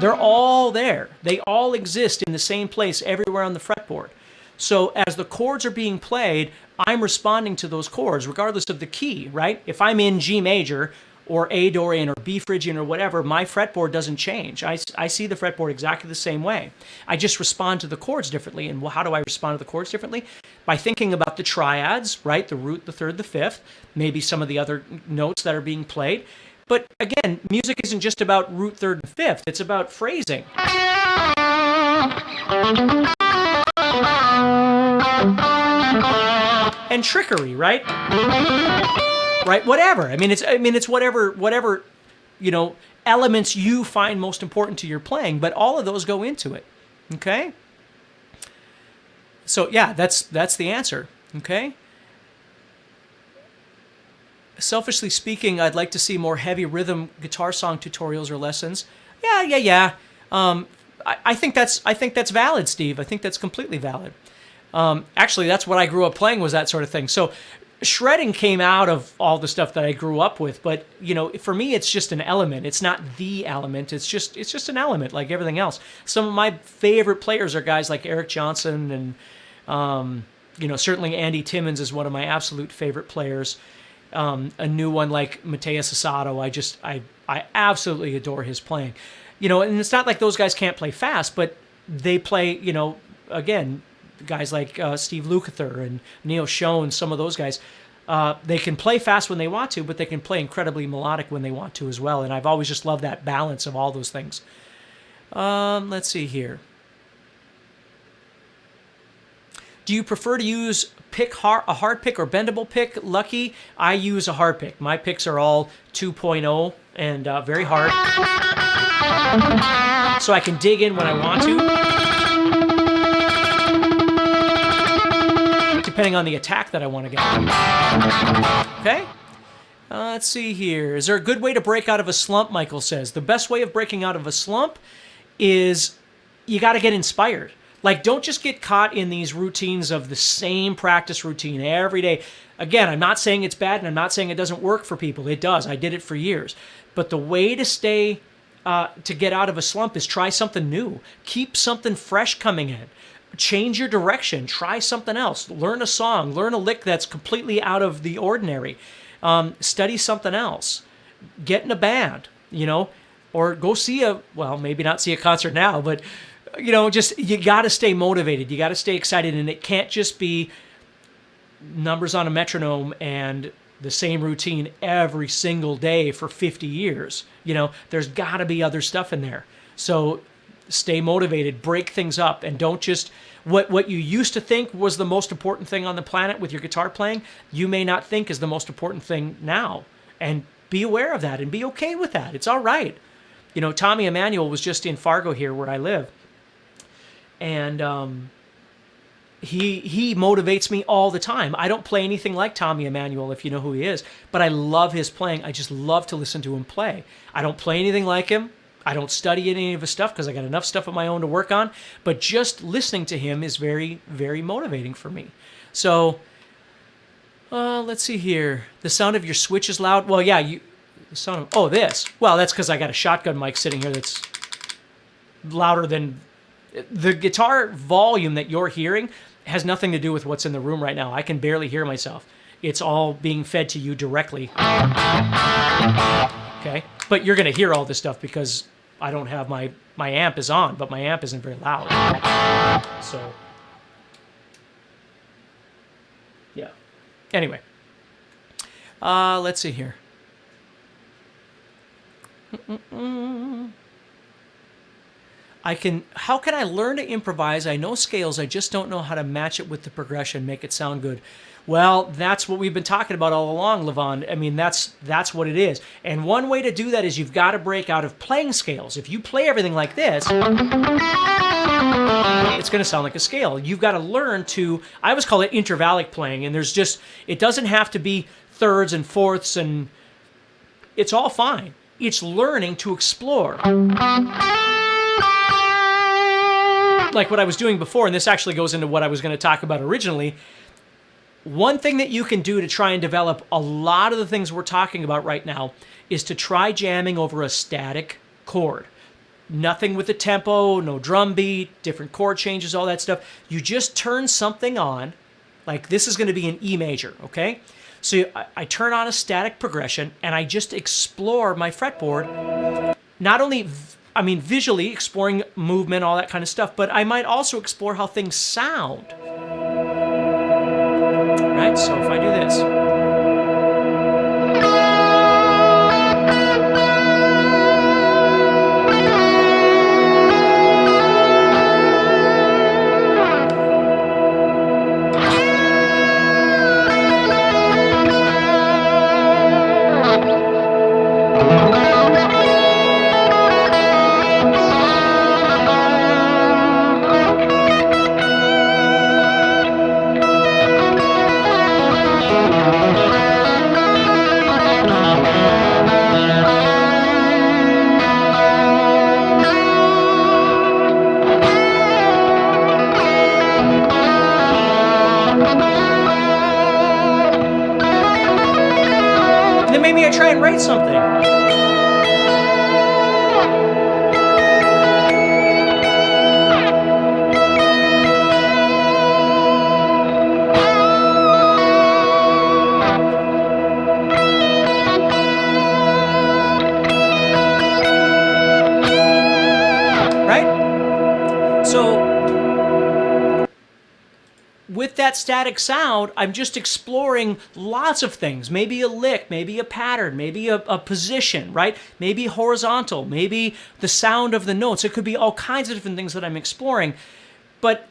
They're all there. They all exist in the same place everywhere on the fretboard. So as the chords are being played, I'm responding to those chords regardless of the key, right? If I'm in G major or A Dorian or B Phrygian or whatever, my fretboard doesn't change. I see the fretboard exactly the same way. I just respond to the chords differently. And how do I respond to the chords differently? By thinking about the triads, right? The root, the third, the fifth, maybe some of the other notes that are being played. But again, music isn't just about root, third, and fifth. It's about phrasing. And trickery, right? Right? Whatever. It's whatever, elements you find most important to your playing, but all of those go into it. Okay? So yeah, that's the answer. Okay? Selfishly speaking, I'd like to see more heavy rhythm guitar song tutorials or lessons. Yeah. I think that's valid, Steve. I think that's completely valid. Actually, that's what I grew up playing, was that sort of thing. So shredding came out of all the stuff that I grew up with, but for me, it's just an element. It's not the element. It's just an element, like everything else. Some of my favorite players are guys like Eric Johnson, and certainly Andy Timmons is one of my absolute favorite players. A new one like Mateus Asado, I absolutely adore his playing. And it's not like those guys can't play fast, but they play, again, guys like Steve Lukather and Neil Schoen, some of those guys, they can play fast when they want to, but they can play incredibly melodic when they want to as well. And I've always just loved that balance of all those things. Let's see here. Do you prefer to use a hard pick or bendable pick? Lucky, I use a hard pick. My picks are all 2.0 and very hard. So I can dig in when I want to, depending on the attack that I want to get. Okay? Let's see here. Is there a good way to break out of a slump, Michael says? The best way of breaking out of a slump is you got to get inspired. Like, don't just get caught in these routines of the same practice routine every day. Again, I'm not saying it's bad, and I'm not saying it doesn't work for people. It does. I did it for years. But the way to get out of a slump is try something new. Keep something fresh coming in. Change your direction. Try something else. Learn a song. Learn a lick that's completely out of the ordinary. Study something else. Get in a band, or go see maybe not see a concert now, but you got to stay motivated. You got to stay excited, and it can't just be numbers on a metronome and the same routine every single day for 50 years. There's got to be other stuff in there. So stay motivated, break things up, and don't just what you used to think was the most important thing on the planet with your guitar playing, you may not think is the most important thing now. And be aware of that and be okay with that. It's all right. Tommy Emmanuel was just in Fargo here where I live. And he motivates me all the time. I don't play anything like Tommy Emmanuel, if you know who he is, but I love his playing. I just love to listen to him play. I don't play anything like him. I don't study any of his stuff because I got enough stuff of my own to work on, but just listening to him is very, very motivating for me. So, let's see here. The sound of your switch is loud. Well, yeah, the sound of, this. Well, that's because I got a shotgun mic sitting here that's louder than... The guitar volume that you're hearing has nothing to do with what's in the room right now. I can barely hear myself. It's all being fed to you directly. Okay? But you're going to hear all this stuff because I don't have my amp is on, but my amp isn't very loud. So, yeah. Anyway. Let's see here. how can I learn to improvise? I know scales, I just don't know how to match it with the progression, make it sound good. Well, that's what we've been talking about all along, Levon. I mean, that's what it is. And one way to do that is you've got to break out of playing scales. If you play everything like this, it's going to sound like a scale. You've got to learn to, I always call it intervallic playing, and it doesn't have to be thirds and fourths, and it's all fine. It's learning to explore. Like what I was doing before, and this actually goes into what I was going to talk about originally. One thing that you can do to try and develop a lot of the things we're talking about right now is to try jamming over a static chord. Nothing with the tempo, no drum beat, different chord changes, all that stuff. You just turn something on, like this is going to be an E major, okay? So I turn on a static progression and I just explore my fretboard, not only visually exploring movement, all that kind of stuff, but I might also explore how things sound. Right? So if I do this. Maybe I try and write something. Right? So with that static sound, I'm just exploring lots of things. Maybe a lick, maybe a pattern, maybe a position, right? Maybe horizontal, maybe the sound of the notes. It could be all kinds of different things that I'm exploring. But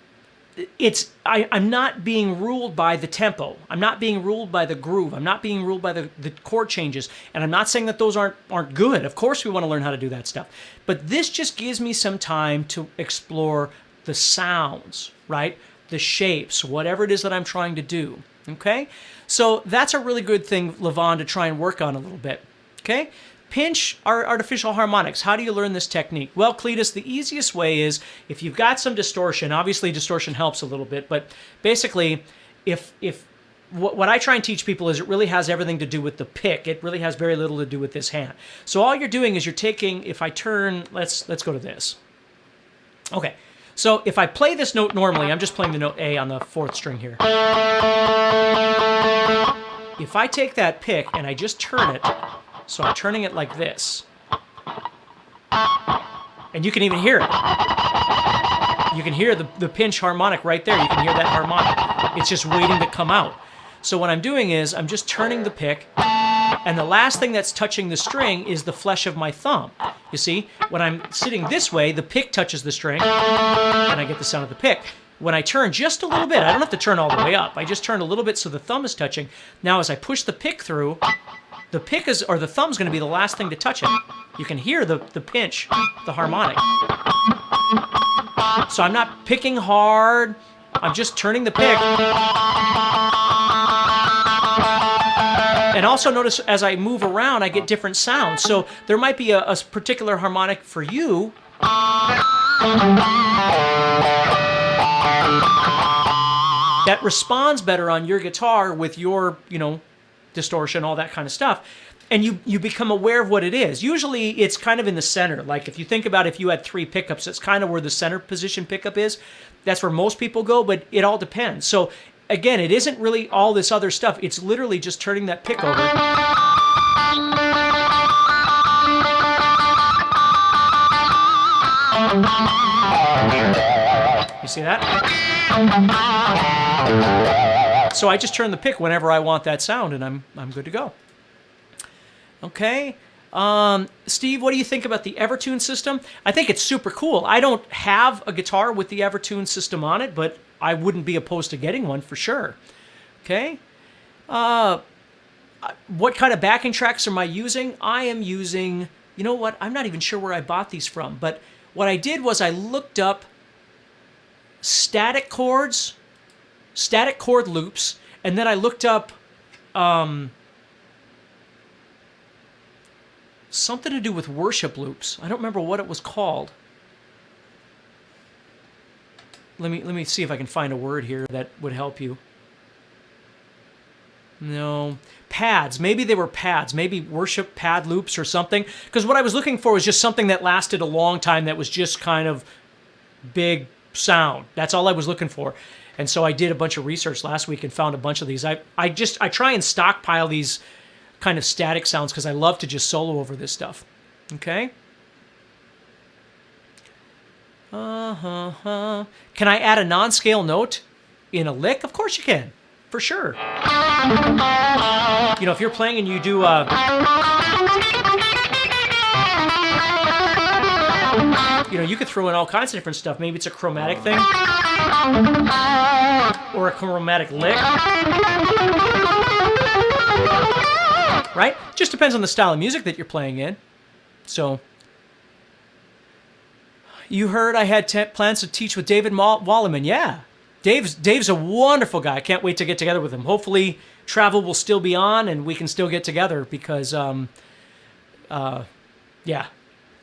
I'm not being ruled by the tempo. I'm not being ruled by the groove. I'm not being ruled by the chord changes. And I'm not saying that those aren't good. Of course we want to learn how to do that stuff. But this just gives me some time to explore the sounds, right? The shapes, whatever it is that I'm trying to do, okay? So that's a really good thing, Levon, to try and work on a little bit, okay? Pinch artificial harmonics. How do you learn this technique? Well, Cletus, the easiest way is if you've got some distortion. Obviously, distortion helps a little bit, but basically, what I try and teach people is it really has everything to do with the pick. It really has very little to do with this hand. So all you're doing is you're taking, if I turn, let's go to this. Okay. So if I play this note normally, I'm just playing the note A on the 4th string here. If I take that pick and I just turn it, so I'm turning it like this, and you can even hear it. You can hear the pinch harmonic right there. You can hear that harmonic. It's just waiting to come out. So what I'm doing is I'm just turning the pick, and the last thing that's touching the string is the flesh of my thumb. You see, when I'm sitting this way, the pick touches the string, and I get the sound of the pick. When I turn just a little bit, I don't have to turn all the way up. I just turn a little bit so the thumb is touching. Now, as I push the pick through, the thumb's going to be the last thing to touch it. You can hear the pinch, the harmonic. So I'm not picking hard. I'm just turning the pick. And also notice as I move around, I get different sounds. So there might be a particular harmonic for you that responds better on your guitar with your, distortion, all that kind of stuff. And you become aware of what it is. Usually it's kind of in the center. Like if you think about if you had 3 pickups, it's kind of where the center position pickup is. That's where most people go, but it all depends. So again, it isn't really all this other stuff. It's literally just turning that pick over. You see that? So I just turn the pick whenever I want that sound, and I'm good to go. Okay. Steve, what do you think about the Evertune system? I think it's super cool. I don't have a guitar with the Evertune system on it, but I wouldn't be opposed to getting one for sure. Okay. What kind of backing tracks am I using? I am using, you know what? I'm not even sure where I bought these from, but what I did was I looked up static chords, static chord loops, and then I looked up something to do with worship loops. I don't remember what it was called. Let me see if I can find a word here that would help you. No, pads. Maybe they were pads. Maybe worship pad loops or something. Because what I was looking for was just something that lasted a long time that was just kind of big sound. That's all I was looking for. And so I did a bunch of research last week and found a bunch of these. I try and stockpile these kind of static sounds because I love to just solo over this stuff. Okay? Can I add a non-scale note in a lick? Of course you can. For sure. You know, if you're playing and you do you know, you could throw in all kinds of different stuff. Maybe it's a chromatic thing. Or a chromatic lick. Right? Just depends on the style of music that you're playing in. So, you heard I had plans to teach with David Walliman. Yeah. Dave's a wonderful guy. I can't wait to get together with him. Hopefully, travel will still be on and we can still get together because, yeah,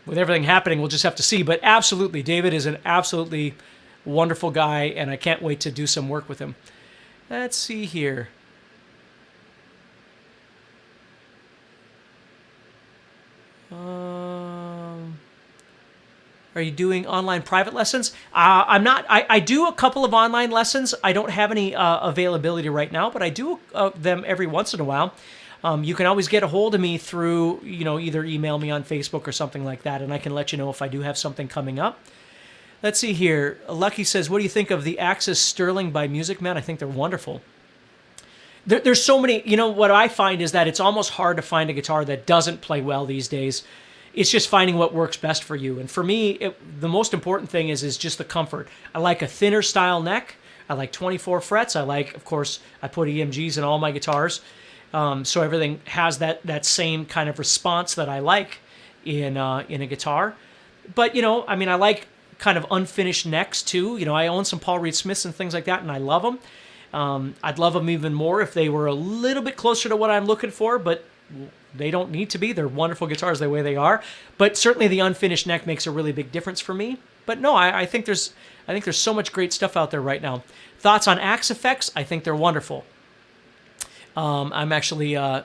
with everything happening, we'll just have to see. But absolutely, David is an absolutely wonderful guy, and I can't wait to do some work with him. Let's see here. Are you doing online private lessons? I'm not. I do a couple of online lessons. I don't have any availability right now, but I do them every once in a while. You can always get a hold of me through, you know, either email me on Facebook or something like that, and I can let you know if I do have something coming up. Let's see here. Lucky says, what do you think of the Axis Sterling by Music Man? I think they're wonderful. There's so many, you know, what I find is that it's almost hard to find a guitar that doesn't play well these days. It's just finding what works best for you. And for me, the most important thing is just the comfort. I like a thinner style neck. I like 24 frets. I like, of course, I put EMGs in all my guitars. So everything has that same kind of response that I like in a guitar. But, you know, I mean, I like kind of unfinished necks too. You know, I own some Paul Reed Smiths and things like that, and I love them. I'd love them even more if they were a little bit closer to what I'm looking for, but they don't need to be. They're wonderful guitars the way they are. But certainly the unfinished neck makes a really big difference for me. But no, I think there's so much great stuff out there right now. Thoughts on Axe effects? I think they're wonderful. I'm actually a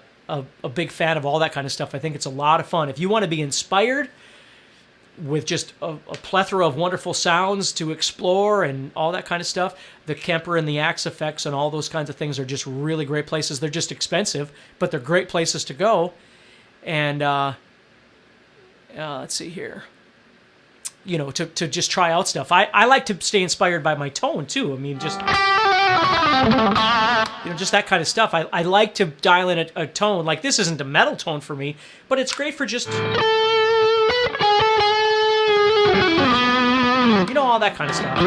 big fan of all that kind of stuff. I think it's a lot of fun. If you want to be inspired with just a plethora of wonderful sounds to explore and all that kind of stuff, the Kemper and the Axe effects and all those kinds of things are just really great places. They're just expensive, but they're great places to go. And let's see here. You know, to just try out stuff. I like to stay inspired by my tone too. I mean, just, you know, just that kind of stuff. I like to dial in a tone. Like, this isn't a metal tone for me, but it's great for just, you know, all that kind of stuff.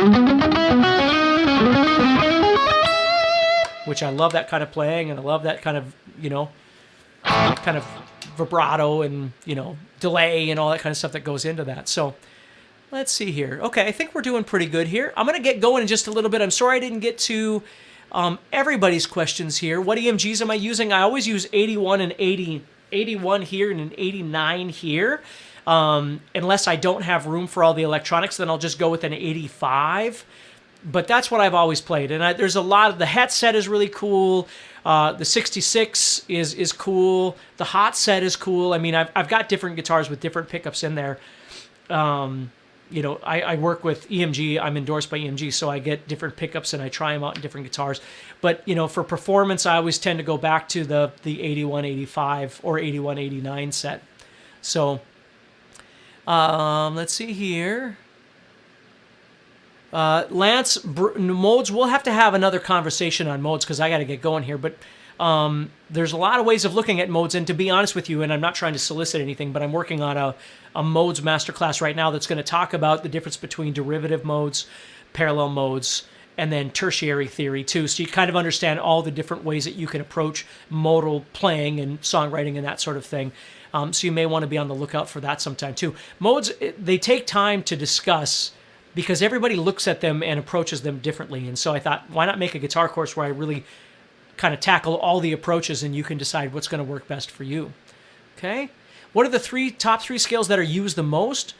Which I love that kind of playing, and I love that kind of, you know, kind of vibrato and, you know, delay and all that kind of stuff that goes into that. So let's see here. Okay, I think we're doing pretty good here. I'm going to get going in just a little bit. I'm sorry I didn't get to everybody's questions here. What EMGs am I using? I always use 81 and 80, 81 here and an 89 here. Unless I don't have room for all the electronics, then I'll just go with an 85. But that's what I've always played. And there's a lot of, the Het set is really cool. The 66 is cool. The Hot set is cool. I mean, I've got different guitars with different pickups in there. You know, I work with EMG. I'm endorsed by EMG, so I get different pickups and I try them out in different guitars. But, you know, for performance, I always tend to go back to the 81, 85 or 81, 89 set. So let's see here. Lance, modes, we'll have to have another conversation on modes because I got to get going here. But There's a lot of ways of looking at modes, and to be honest with you, and I'm not trying to solicit anything, but I'm working on a modes masterclass right now that's going to talk about the difference between derivative modes, parallel modes, and then tertiary theory too. So you kind of understand all the different ways that you can approach modal playing and songwriting and that sort of thing. So you may want to be on the lookout for that sometime too. Modes, they take time to discuss because everybody looks at them and approaches them differently. And so I thought, why not make a guitar course where I really kind of tackle all the approaches and you can decide what's going to work best for you. Okay? What are the top three scales that are used the most?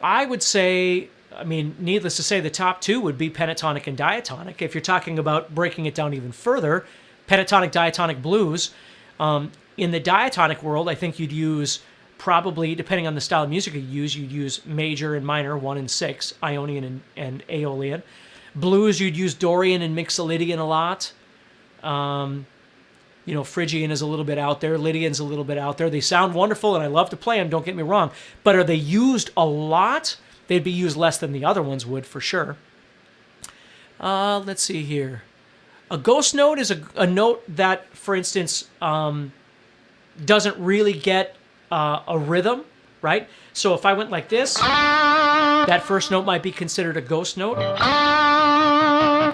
I would say, I mean, needless to say, the top two would be pentatonic and diatonic. If you're talking about breaking it down even further, pentatonic, diatonic blues. In the diatonic world, I think you'd use probably, depending on the style of music you'd use major and minor, 1 and 6, Ionian and Aeolian. Blues, you'd use Dorian and Mixolydian a lot. Phrygian is a little bit out there. Lydian's a little bit out there. They sound wonderful, and I love to play them, don't get me wrong. But are they used a lot? They'd be used less than the other ones would, for sure. Let's see here. A ghost note is a note that, for instance, doesn't really get a rhythm, right? So if I went like this, that first note might be considered a ghost note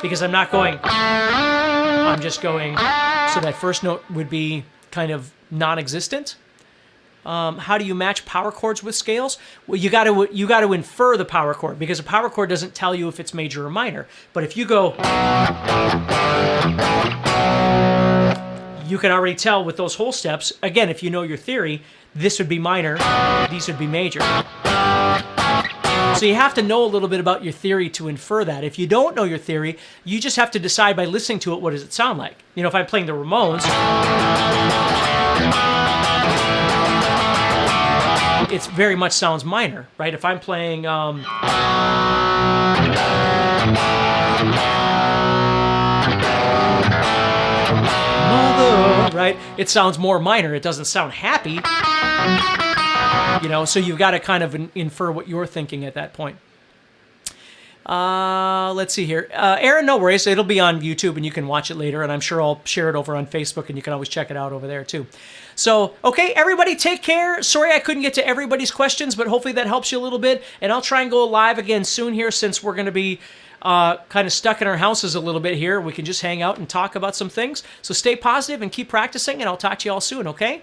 because I'm not going, I'm just going, so that first note would be kind of non-existent. How do you match power chords with scales? Well, you got to infer the power chord because a power chord doesn't tell you if it's major or minor. But if you go, you can already tell with those whole steps. Again, if you know your theory, this would be minor, these would be major. So you have to know a little bit about your theory to infer that. If you don't know your theory, you just have to decide by listening to it, what does it sound like? If I'm playing the Ramones, it very much sounds minor, right? If I'm playing Mother, right? It sounds more minor. It doesn't sound happy. So you've got to kind of infer what you're thinking at that point. Let's see here. Aaron, no worries. It'll be on YouTube and you can watch it later, and I'm sure I'll share it over on Facebook and you can always check it out over there too. So, okay, everybody take care. Sorry I couldn't get to everybody's questions, but hopefully that helps you a little bit. And I'll try and go live again soon here since we're going to be kind of stuck in our houses a little bit here. We can just hang out and talk about some things. So stay positive and keep practicing, and I'll talk to you all soon, okay?